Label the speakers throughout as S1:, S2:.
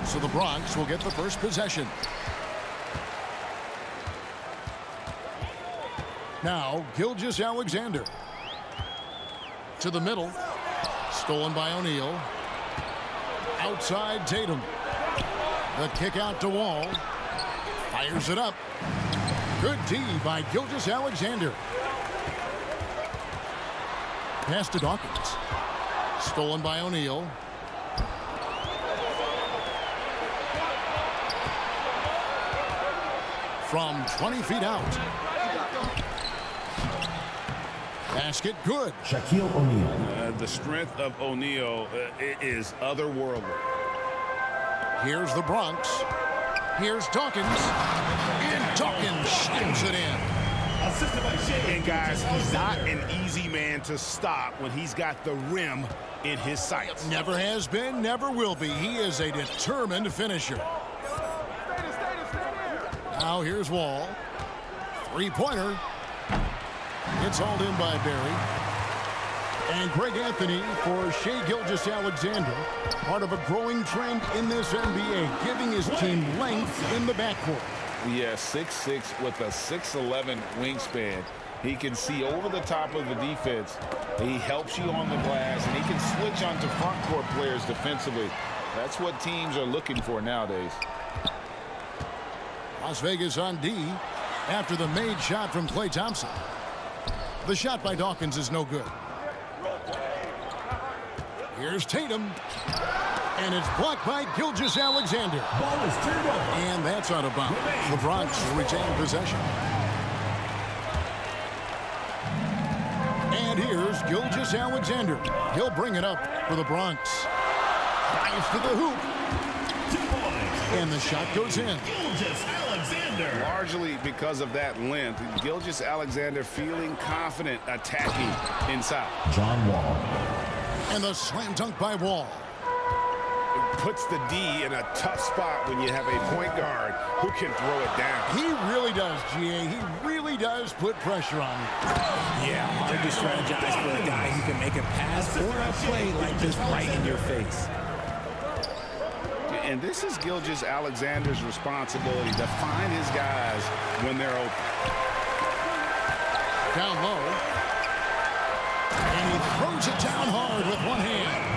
S1: So the Bronx will get the first possession. Now, Gilgeous-Alexander. To the middle. Stolen by O'Neal. Outside Tatum. The kick out to Wall. Fires it up. Good D by Gilgeous-Alexander. Pass to Dawkins. Stolen by O'Neal. From 20 feet out. Basket good.
S2: Shaquille O'Neal.
S3: The strength of O'Neal is otherworldly.
S1: Here's the Bronx. Here's Dawkins. And Dawkins slams it in.
S3: And guys, he's not an easy man to stop when he's got the rim in his sights.
S1: Never has been, never will be. He is a determined finisher. Now here's Wall. Three-pointer. It's hauled in by Barry. And Greg Anthony for Shai Gilgeous-Alexander. Part of a growing trend in this NBA, giving his team length in the backcourt.
S4: Yeah, 6'6" with a 6'11" wingspan. He can see over the top of the defense. He helps you on the glass, and he can switch onto front court players defensively. That's what teams are looking for nowadays.
S1: Las Vegas on D after the made shot from Klay Thompson. The shot by Dawkins is no good. Here's Tatum. And it's blocked by Gilgeous-Alexander.
S2: Ball is turned over.
S1: And that's out of bounds. The Bronx will retain possession. And here's Gilgeous-Alexander. He'll bring it up for the Bronx. Drives to the hoop.
S2: 2 points.
S1: And the shot goes in.
S2: Gilgeous-Alexander.
S3: Largely because of that length, Gilgeous-Alexander feeling confident attacking inside.
S2: John Wall.
S1: And the slam dunk by Wall.
S3: Puts the D in a tough spot when you have a point guard who can throw it down.
S1: He really does, GA. He really does put pressure on you.
S5: Yeah, hard to strategize for a guy who can make a pass or a play like this right in your face.
S3: And this is Gilgeous-Alexander's responsibility to find his guys when they're open.
S1: Down low. And he throws it down hard with one hand.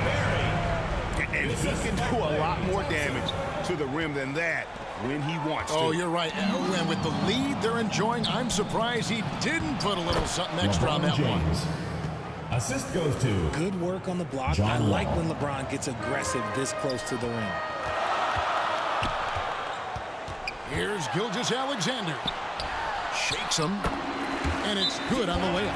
S3: And he can do a lot more damage to the rim than that when he wants to.
S1: Oh, you're right. And with the lead they're enjoying, I'm surprised he didn't put a little something extra on that one.
S2: Assist goes to
S5: Good work on the block.
S2: John
S5: I like
S2: Wall.
S5: when LeBron gets aggressive this close to the rim.
S1: Here's Gilgeous-Alexander. Shakes him. And it's good on the layup.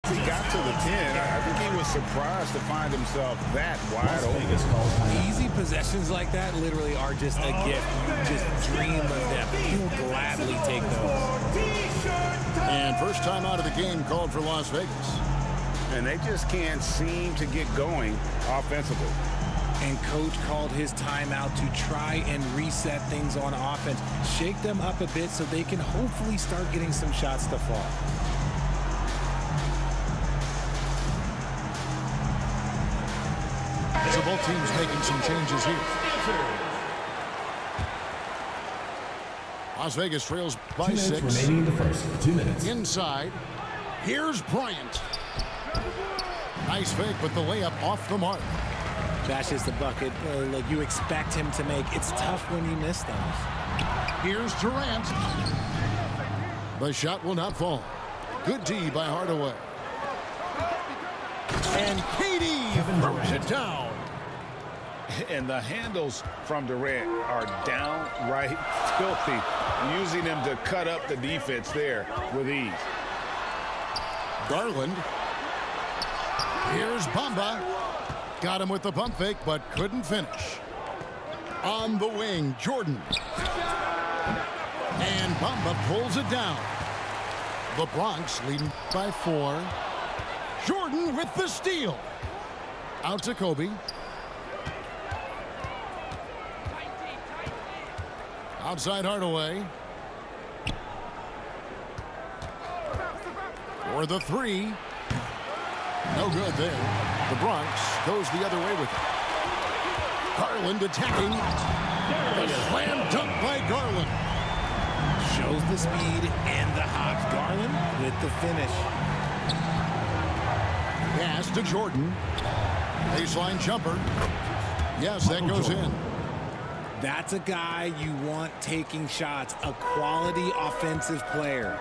S3: He got to the 10. I think he was surprised to find himself that wide open.
S5: Easy possessions like that literally are just a gift. You just dream of them. You'll gladly take those.
S1: And first time out of the game called for Las Vegas.
S3: And they just can't seem to get going offensively.
S5: And coach called his timeout to try and reset things on offense. Shake them up a bit so they can hopefully start getting some shots to fall.
S1: So both teams making some changes here. Las Vegas trails by
S2: 2 minutes
S1: 6.
S2: remaining in the first. 2 minutes.
S1: Inside. Here's Bryant. Nice fake, but the layup off the mark.
S5: That's just the bucket like you expect him to make. It's tough when you miss those.
S1: Here's Durant. The shot will not fall. Good D by Hardaway. And KD throws it down.
S4: And the handles from Durant are downright filthy, using them to cut up the defense there with ease.
S1: Garland. Here's Bamba. Got him with the pump fake, but couldn't finish. On the wing, Jordan. And Bamba pulls it down. The Bronx leading by 4. Jordan with the steal. Out to Kobe. Outside Hardaway. For the 3. No good there. The Bronx goes the other way with it. Garland attacking. A slam dunk by Garland.
S5: Shows the speed and the hops. Garland with the finish.
S1: Pass to Jordan. Baseline jumper. Yes, that goes in.
S5: That's a guy you want taking shots. A quality offensive player.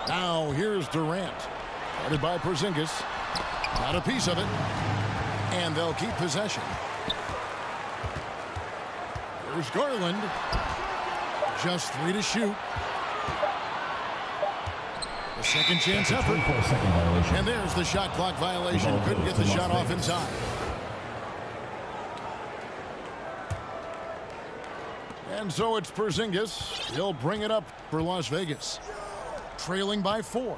S1: Now here's Durant. Guarded by Porzingis. Got a piece of it. And they'll keep possession. Here's Garland. Just 3 to shoot. A second chance effort.
S2: 24-second violation.
S1: And there's the shot clock violation. Couldn't get the shot off in time. And so it's Porzingis. He'll bring it up for Las Vegas. Trailing by 4.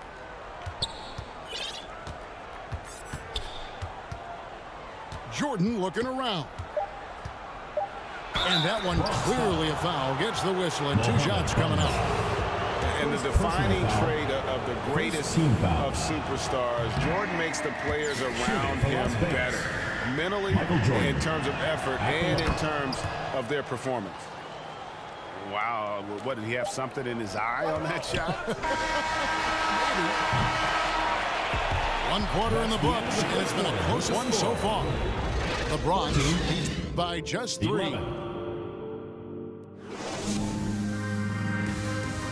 S1: Jordan looking around. And that one clearly a foul. Gets the whistle and 2 shots coming up.
S4: And the defining trait of the greatest of superstars, Jordan makes the players around him better. Mentally, in terms of effort, and in terms of their performance.
S3: Wow, what, did he have something in his eye on that shot?
S1: 1 quarter in the books. It's been a close one so far. The Bronx leads by just 3.
S2: All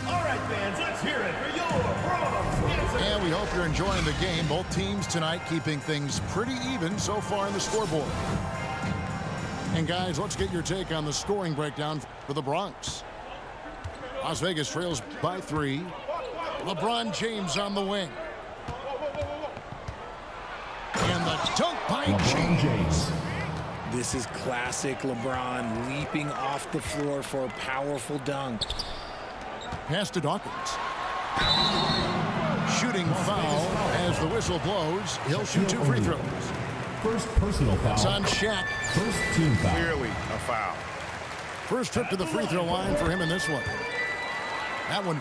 S2: right, fans, let's hear it for your Bronx.
S1: And we hope you're enjoying the game. Both teams tonight keeping things pretty even so far in the scoreboard. And guys, let's get your take on the scoring breakdown for the Bronx. Las Vegas trails by 3. LeBron James on the wing. And the dunk by James.
S5: This is classic LeBron leaping off the floor for a powerful dunk.
S1: Pass to Dawkins. Shooting foul as the whistle blows. He'll shoot 2 free throws.
S2: First personal foul.
S1: It's on Shaq.
S2: First team foul.
S3: Clearly a foul.
S1: First trip to the free throw line for him in this one. That one.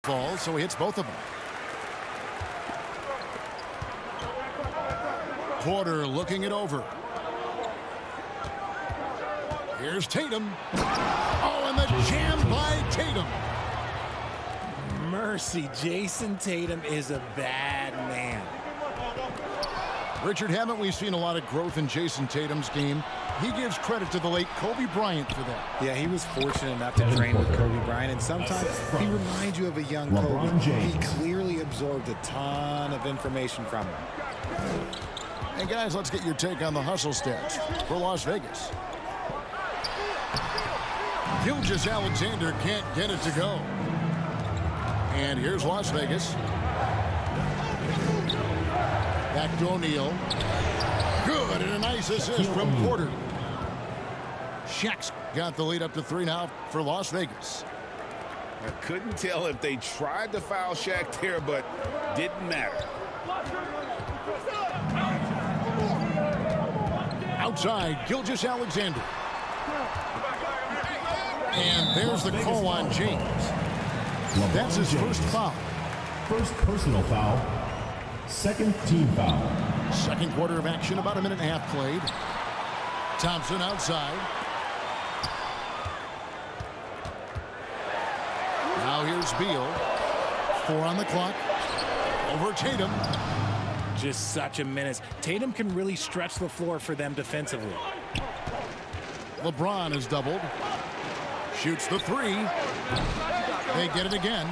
S1: Ball, so he hits both of them. Porter looking it over. Here's Tatum. Oh, and the jam by Tatum.
S5: Mercy, Jason Tatum is a bad man.
S1: Richard, haven't we seen a lot of growth in Jason Tatum's game? He gives credit to the late Kobe Bryant for that.
S5: Yeah, he was fortunate enough to train with Kobe Bryant, and sometimes he reminds you of a young Kobe. He clearly absorbed a ton of information from him.
S1: And guys, let's get your take on the hustle stats for Las Vegas. Gilgeous-Alexander can't get it to go. And here's Las Vegas. Back to O'Neal. Good, and a nice assist from Porter. Shaq's got the lead up to 3 now for Las Vegas.
S3: I couldn't tell if they tried to foul Shaq there, but didn't matter.
S1: Outside, Gilgeous-Alexander. And there's the call on James. That's his first foul.
S2: First personal foul. Second team foul.
S1: Second quarter of action, about a minute and a half played. Thompson outside. Now here's Beal. 4 on the clock. Over Tatum.
S5: Just such a menace. Tatum can really stretch the floor for them defensively.
S1: LeBron is doubled. Shoots the 3. They get it again.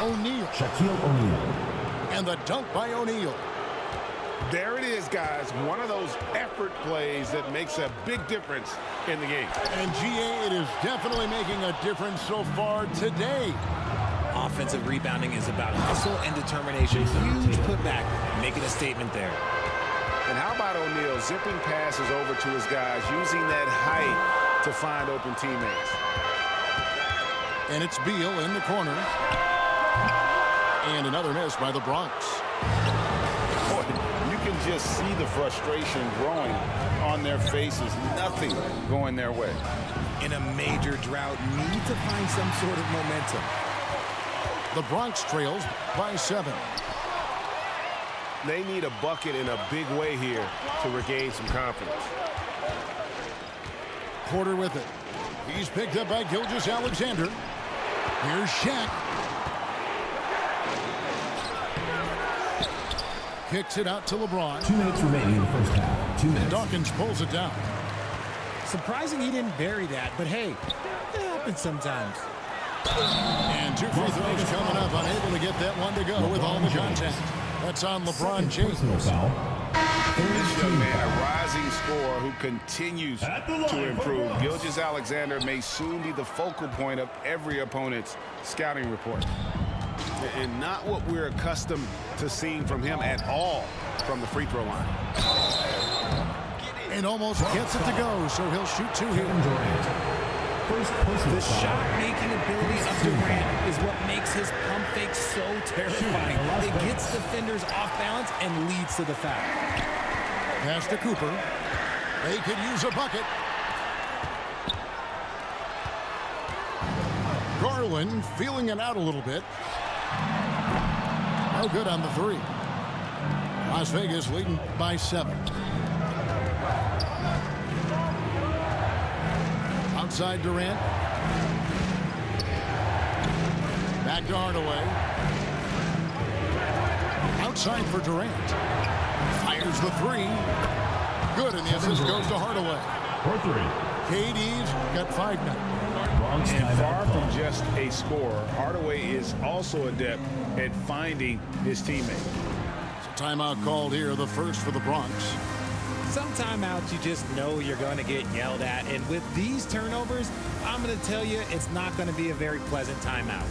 S1: O'Neal.
S2: Shaquille O'Neal.
S1: And the dunk by O'Neal.
S3: There it is, guys. One of those effort plays that makes a big difference in the game.
S1: And GA, it is definitely making a difference so far today.
S5: Offensive rebounding is about hustle and determination. Huge putback, making a statement there.
S3: And how about O'Neal zipping passes over to his guys, using that height to find open teammates.
S1: And it's Beal in the corner. And another miss by the Bronx.
S4: Boy, you can just see the frustration growing on their faces. Nothing going their way.
S5: In a major drought, need to find some sort of momentum.
S1: The Bronx trails by 7.
S3: They need a bucket in a big way here to regain some confidence.
S1: Porter with it. He's picked up by Gilgeous-Alexander. Here's Shaq. Kicks it out to LeBron.
S2: 2 minutes remaining in the first half. 2 minutes.
S1: Dawkins pulls it down.
S5: Surprising he didn't bury that, but hey, it happens sometimes.
S1: And 2 free throws coming up. Unable to get that one to go with all the contact. That's on LeBron James.
S2: Personal foul.
S3: This young man, a rising scorer who continues to improve. Gilgeous-Alexander may soon be the focal point of every opponent's scouting report. And not what we're accustomed to seeing from him at all from the free throw line.
S1: And almost gets it to go, so he'll shoot 2 here.
S2: First personal
S5: The
S2: foul.
S5: shot-making ability of Durant is what makes his pump fake so terrifying. It gets defenders off balance and leads to the foul.
S1: Pass to Cooper. They could use a bucket. Garland feeling it out a little bit. No good on the 3. Las Vegas leading by 7. Outside Durant. Back to Hardaway. Outside for Durant. Fires the 3. Good, and the assist goes to Hardaway.
S2: For 3.
S1: KD's got 5 now.
S2: Bronx
S3: And
S2: timeout
S3: far
S2: call.
S3: from just a scorer, Hardaway is also adept at finding his teammate.
S1: Timeout called here, the first for the Bronx.
S5: Some timeouts you just know you're going to get yelled at, and with these turnovers, I'm going to tell you it's not going to be a very pleasant timeout.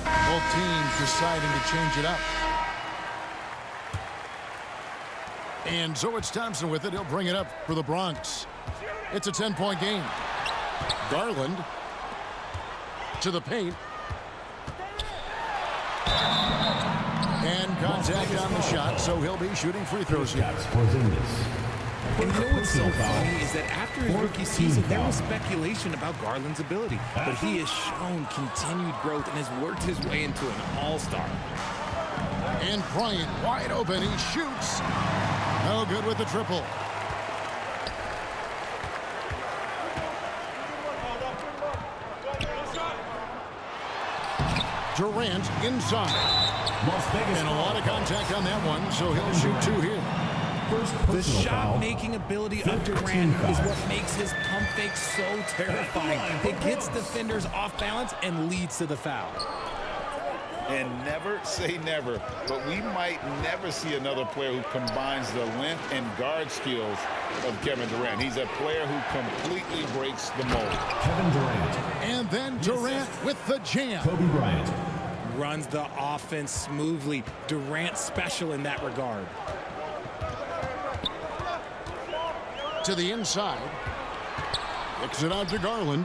S1: Both teams deciding to change it up. And so it's Thompson with it. He'll bring it up for the Bronx. It's a 10-point game. Garland to the paint. And contact on the shot, so he'll be shooting free throws here.
S5: And you know what's so funny is that after his rookie season, there was speculation about Garland's ability. But he has shown continued growth and has worked his way into an all-star.
S1: And Bryant wide open. He shoots. No good with the triple. Durant inside. And a lot of contact on that one, so he'll shoot 2 here.
S5: The shot-making ability of Durant is what makes his pump fake so terrifying. It gets defenders off balance and leads to the foul.
S4: And never say never, but we might never see another player who combines the length and guard skills of Kevin Durant. He's a player who completely breaks the mold.
S2: Kevin Durant.
S1: And then Durant with the jam.
S2: Kobe Bryant.
S5: Runs the offense smoothly. Durant special in that regard.
S1: To the inside. Kicks it out to Garland.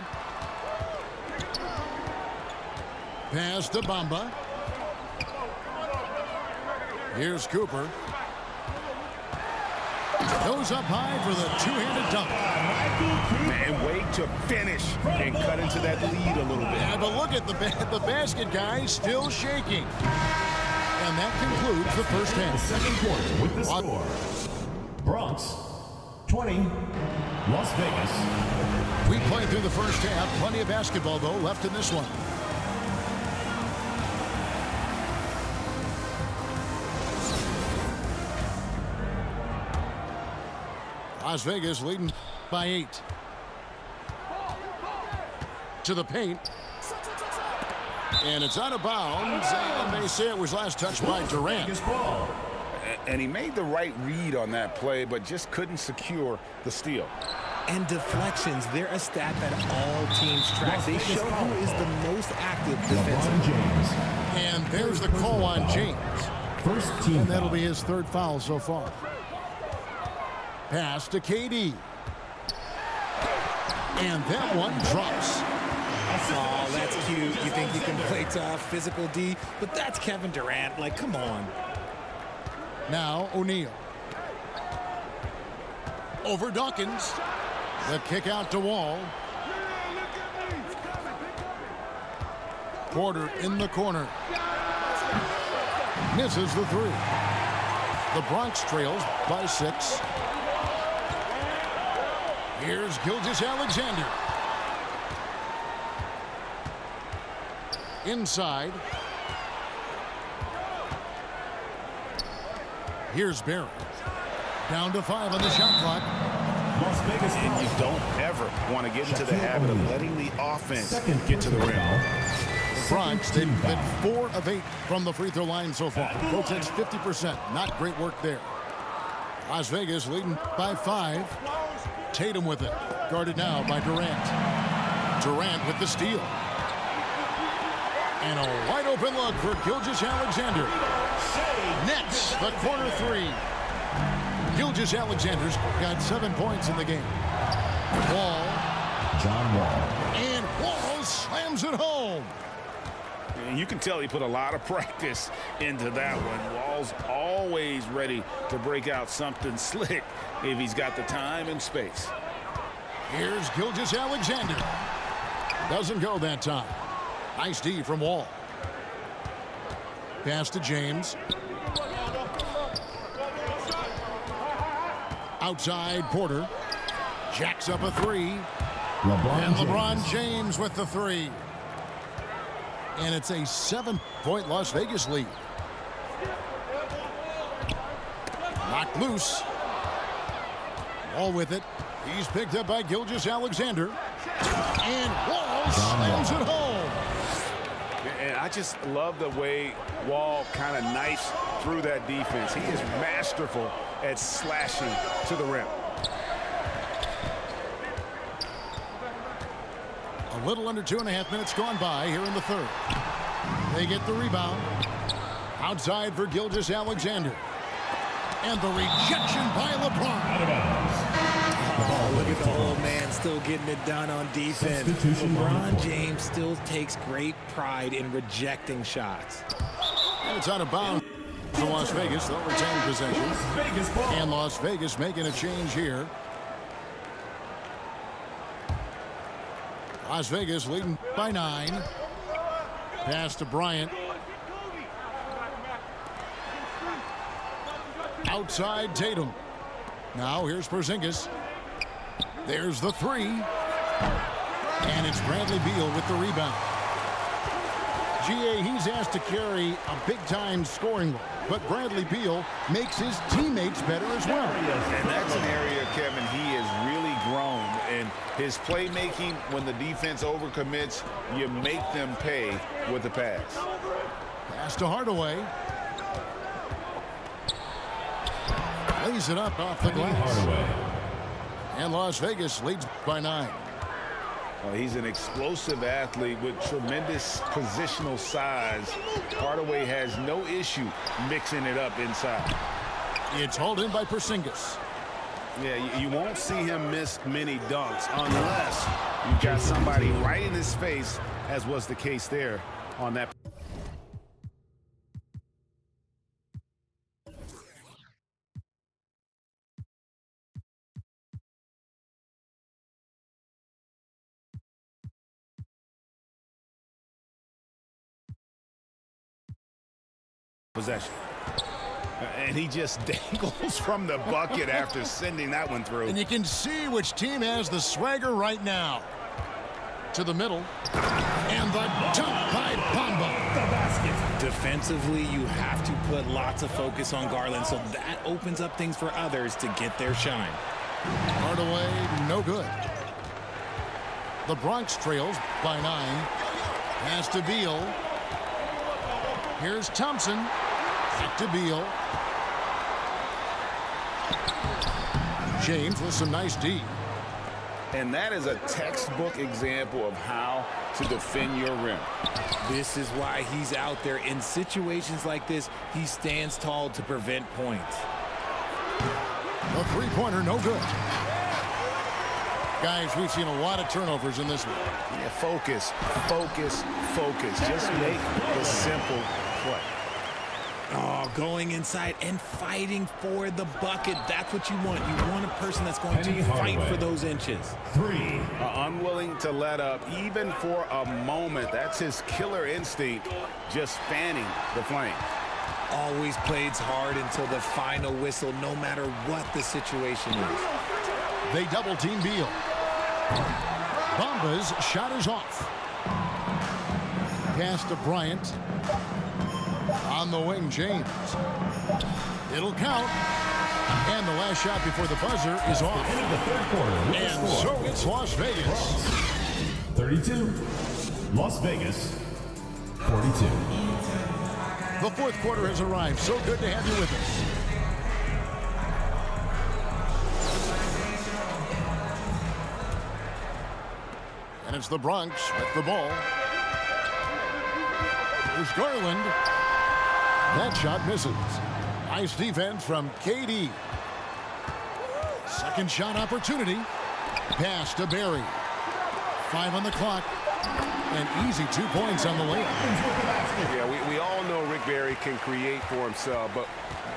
S1: Pass to Bamba. Here's Cooper. Goes up high for the two-handed dunk.
S3: And wait to finish and cut into that lead a little bit.
S1: Yeah, but look at the basket guy still shaking. And that concludes the first half.
S2: Second quarter with the score. Bronx 20, Las Vegas.
S1: We played through the first half. Plenty of basketball, though, left in this one. Las Vegas leading by 8. To the paint. And it's out of bounds. And they say it was last touched by Durant.
S3: And he made the right read on that play, but just couldn't secure the steal.
S5: And deflections, they're a stat that all teams track. They show who is the most active defensively.
S1: And there's the call on James.
S2: First team.
S1: And that'll be his third foul so far. Pass to KD. And that one drops.
S5: Oh, that's cute. You think you can play tough, physical D, but that's Kevin Durant. Like, come on.
S1: Now O'Neal. Over Dawkins. The kick out to Wall. Porter in the corner. Misses the three. The Bronx trails by 6. Here's Gilgeous-Alexander. Inside. Here's Barry. Down to 5 on the shot clock.
S2: Las Vegas.
S3: And you don't ever want to get into the habit of letting the offense get to the rim.
S1: Bronx, they've been 4 of 8 from the free throw line so far. Coach, that's 50%. Not great work there. Las Vegas leading by 5. Tatum with it. Guarded now by Durant. Durant with the steal. And a wide open look for Gilgeous-Alexander. Nets the corner 3. Gilgeous-Alexander's got 7 points in the game. Wall.
S2: John Wall.
S1: And Wall slams it home.
S3: And you can tell he put a lot of practice into that one. Wall's always ready to break out something slick if he's got the time and space.
S1: Here's Gilgeous-Alexander. Doesn't go that time. Nice D from Wall. Pass to James. Outside Porter. Jacks up a 3. And LeBron James with the 3. And it's a 7-point Las Vegas lead. Knocked loose. Wall with it. He's picked up by Gilgeous-Alexander. And Wall slams it home.
S3: And I just love the way Wall kind of knifes through that defense. He is masterful at slashing to the rim.
S1: A little under 2.5 minutes gone by here in the third. They get the rebound. Outside for Gilgeous-Alexander. And the rejection by LeBron.
S5: Oh, look at the old man still getting it done on defense. LeBron James still takes great pride in rejecting shots.
S1: And it's out of bounds to Las Vegas. They'll retain possession. And Las Vegas making a change here. Las Vegas leading by 9. Pass to Bryant. Outside Tatum. Now here's Porzingis. There's the 3. And it's Bradley Beal with the rebound. GA, he's asked to carry a big-time scoring load, but Bradley Beal makes his teammates better as well.
S3: And that's an area, Kevin, he has really grown. And his playmaking, when the defense overcommits, you make them pay with the pass.
S1: Pass to Hardaway. Lays it up off the glass. And Las Vegas leads by 9.
S3: He's an explosive athlete with tremendous positional size. Hardaway has no issue mixing it up inside.
S1: It's hauled in by Porzingis.
S3: Yeah, you won't see him miss many dunks unless you've got somebody right in his face, as was the case there on that. Possession. And he just dangles from the bucket after sending that one through.
S1: And you can see which team has the swagger right now. To the middle. And the dunk by Bamba.
S2: The basket.
S5: Defensively, you have to put lots of focus on Garland, so that opens up things for others to get their shine.
S1: Hardaway, no good. The Bronx trails by 9. Pass to Beal. Here's Thompson. Back to Beal. James with some nice D.
S3: And that is a textbook example of how to defend your rim.
S5: This is why he's out there. In situations like this, he stands tall to prevent points.
S1: A three-pointer, no good. Guys, we've seen a lot of turnovers in this one.
S3: Yeah, focus, focus, focus. Just make the simple play.
S5: Oh, going inside and fighting for the bucket. That's what you want. You want a person that's going to fight for those inches.
S2: 3.
S3: Unwilling to let up even for a moment. That's his killer instinct, just fanning the flame.
S5: Always plays hard until the final whistle, no matter what the situation is.
S1: They double team Beal. Bamba's shot is off. Pass to Bryant. On the wing, James. It'll count. And the last shot before the buzzer is off.
S2: End of the third quarter.
S1: And so it's Las Vegas.
S2: 32. Las Vegas. 42.
S1: The fourth quarter has arrived. So good to have you with us. And it's the Bronx with the ball. Here's Garland. That shot misses. Nice defense from KD. Second shot opportunity. Pass to Barry. 5 on the clock. And easy 2 points on the layup.
S3: Yeah, we all know Rick Barry can create for himself, but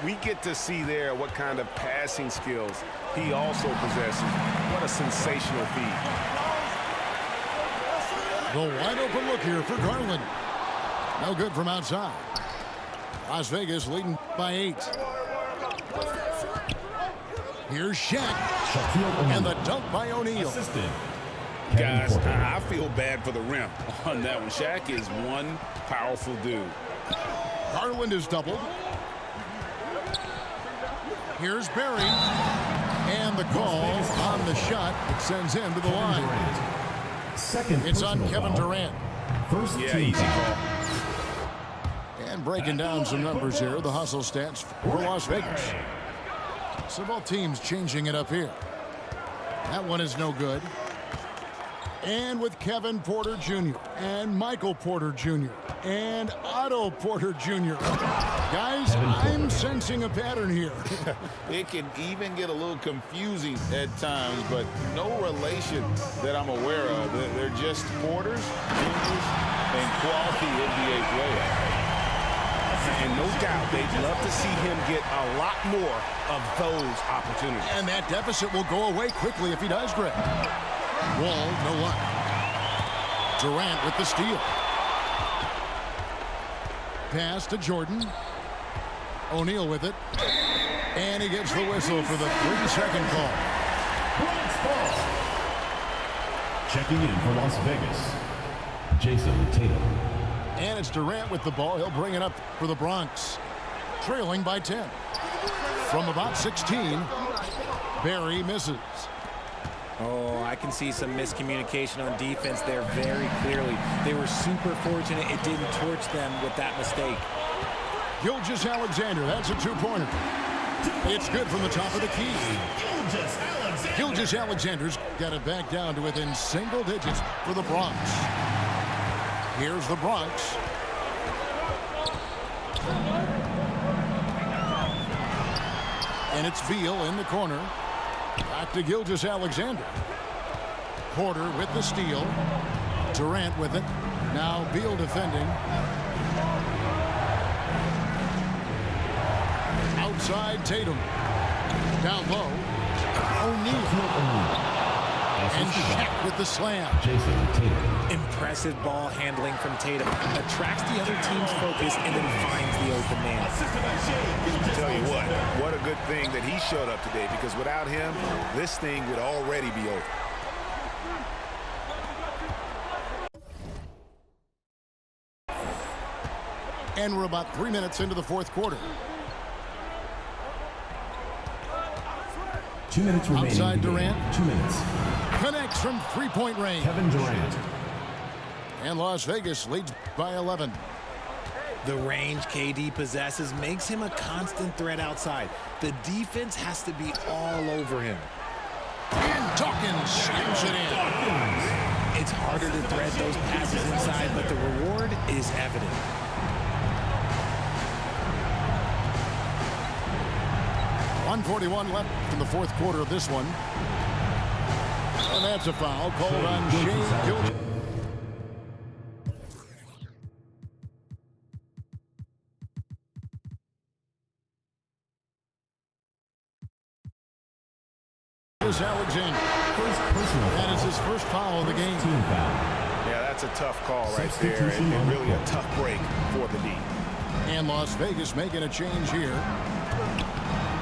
S3: we get to see there what kind of passing skills he also possesses. What a sensational feat.
S1: The wide open look here for Garland. No good from outside. Las Vegas leading by 8. Here's Shaq. And the dunk by O'Neal.
S3: Guys, I feel bad for the rim on that one. Shaq is one powerful dude.
S1: Garland is doubled. Here's Barry. And the call on the shot. It sends him to the line. It's on Kevin Durant.
S2: First
S3: Yeah, easy call.
S1: And breaking down some numbers here, the hustle stats for Las Vegas. So both teams changing it up here. That one is no good. And with Kevin Porter Jr. and Michael Porter Jr. and Otto Porter Jr. Guys, I'm sensing a pattern here.
S3: It can even get a little confusing at times, but no relation that I'm aware of. They're just Porters, Juniors, and quality NBA players. And no doubt they'd love to see him get a lot more of those opportunities.
S1: And that deficit will go away quickly if he does, Greg. Wall, no luck. Durant with the steal. Pass to Jordan. O'Neal with it. And he gets the whistle for the 3-second call.
S2: Checking in for Las Vegas, Jason Tatum.
S1: And it's Durant with the ball. He'll bring it up for the Bronx. Trailing by 10. From about 16, Barry misses.
S5: Oh, I can see some miscommunication on defense there very clearly. They were super fortunate it didn't torch them with that mistake.
S1: Gilgeous-Alexander, that's a two-pointer. It's good from the top of the key. Gilgeous-Alexander's got it back down to within single digits for the Bronx. Here's the Bronx. And it's Beal in the corner. Back to Gilgeous-Alexander. Porter with the steal. Durant with it. Now Beal defending. Outside Tatum. Down low. O'Neal. And Shaq with the slam.
S5: Impressive ball handling from Tatum. Attracts the other team's focus and then finds the open man.
S3: I'll tell you what a good thing that he showed up today, because without him, this thing would already be over.
S1: And we're about 3 minutes into the fourth quarter.
S2: 2 minutes remaining.
S1: Outside Durant.
S2: 2 minutes.
S1: Connects from three-point range.
S2: Kevin Durant.
S1: And Las Vegas leads by 11.
S5: The range KD possesses makes him a constant threat outside. The defense has to be all over him.
S1: And Dawkins slams it in.
S5: It's harder to thread those passes inside, but the reward is evident.
S1: .141 left in the fourth quarter of this one. And that's a foul called on Shea Gilgeous. Alexander. That is his first foul of the game.
S3: Yeah, that's a tough call right there, and really a tough break for the D.
S1: And Las Vegas making a change here.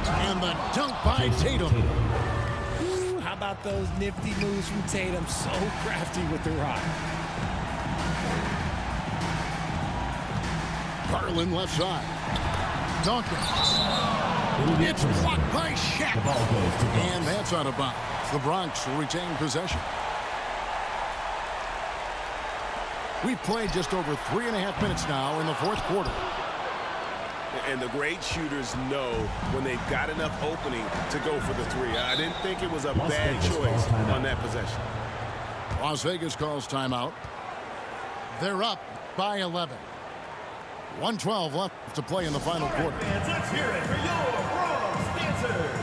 S1: And the dunk by Tatum.
S5: Ooh, how about those nifty moves from Tatum? So crafty with the rock.
S1: Garland left side. Dawkins. It's blocked by Shaq. And that's out of bounds. The Bronx will retain possession. We've played just over 3.5 minutes now in the fourth quarter.
S3: And the great shooters know when they've got enough opening to go for the three. I didn't think it was a bad choice on that possession.
S1: Las Vegas calls timeout. They're up by 11. 1:12 left to play in the final quarter.
S6: Fans, let's hear it for your Bronx dancers.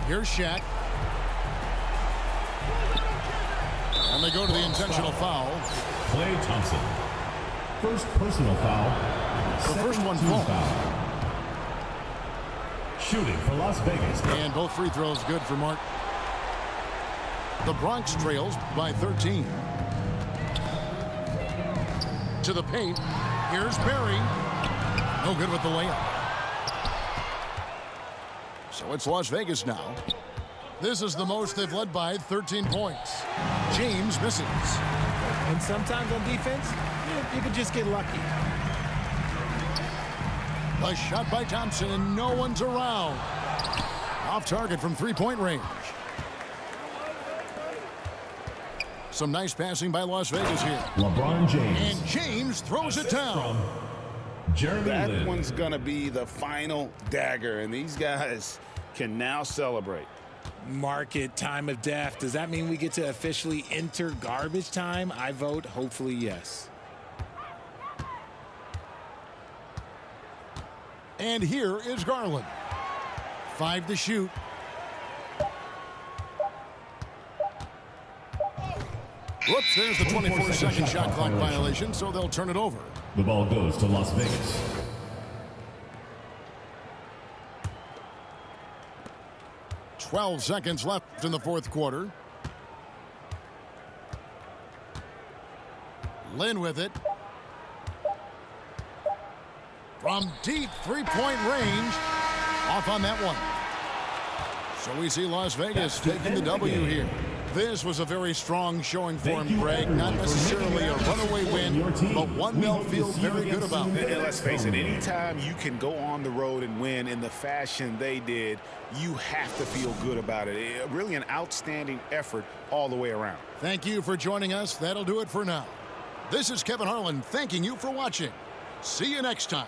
S1: Here's Shaq. And they go to the intentional foul.
S2: Klay Thompson. First personal foul.
S1: The first one falls.
S2: Shooting for Las Vegas.
S1: And both free throws good for Mark. The Bronx trails by 13. To the paint. Here's Barry. No good with the layup. So it's Las Vegas now. This is the most they've led by 13 points. James misses.
S5: And sometimes on defense, you can just get lucky.
S1: A shot by Thompson, and no one's around. Off target from three-point range. Some nice passing by Las Vegas here.
S2: LeBron James.
S1: And James throws it down.
S3: That one's going to be the final dagger, and these guys can now celebrate.
S5: Mark it, time of death. Does that mean we get to officially enter garbage time? I vote hopefully yes.
S1: And here is Garland. 5 to shoot. Whoops, there's the 24-second shot clock violation, so they'll turn it over.
S2: The ball goes to Las Vegas.
S1: 12 seconds left in the fourth quarter. Lynn with it. From deep three-point range. Off on that one. So we see Las Vegas taking the W here. This was a very strong showing for him, Greg. Not necessarily a runaway win, but one they'll feel very good about.
S3: And let's face it, anytime you can go on the road and win in the fashion they did, you have to feel good about it. Really an outstanding effort all the way around.
S1: Thank you for joining us. That'll do it for now. This is Kevin Harlan thanking you for watching. See you next time.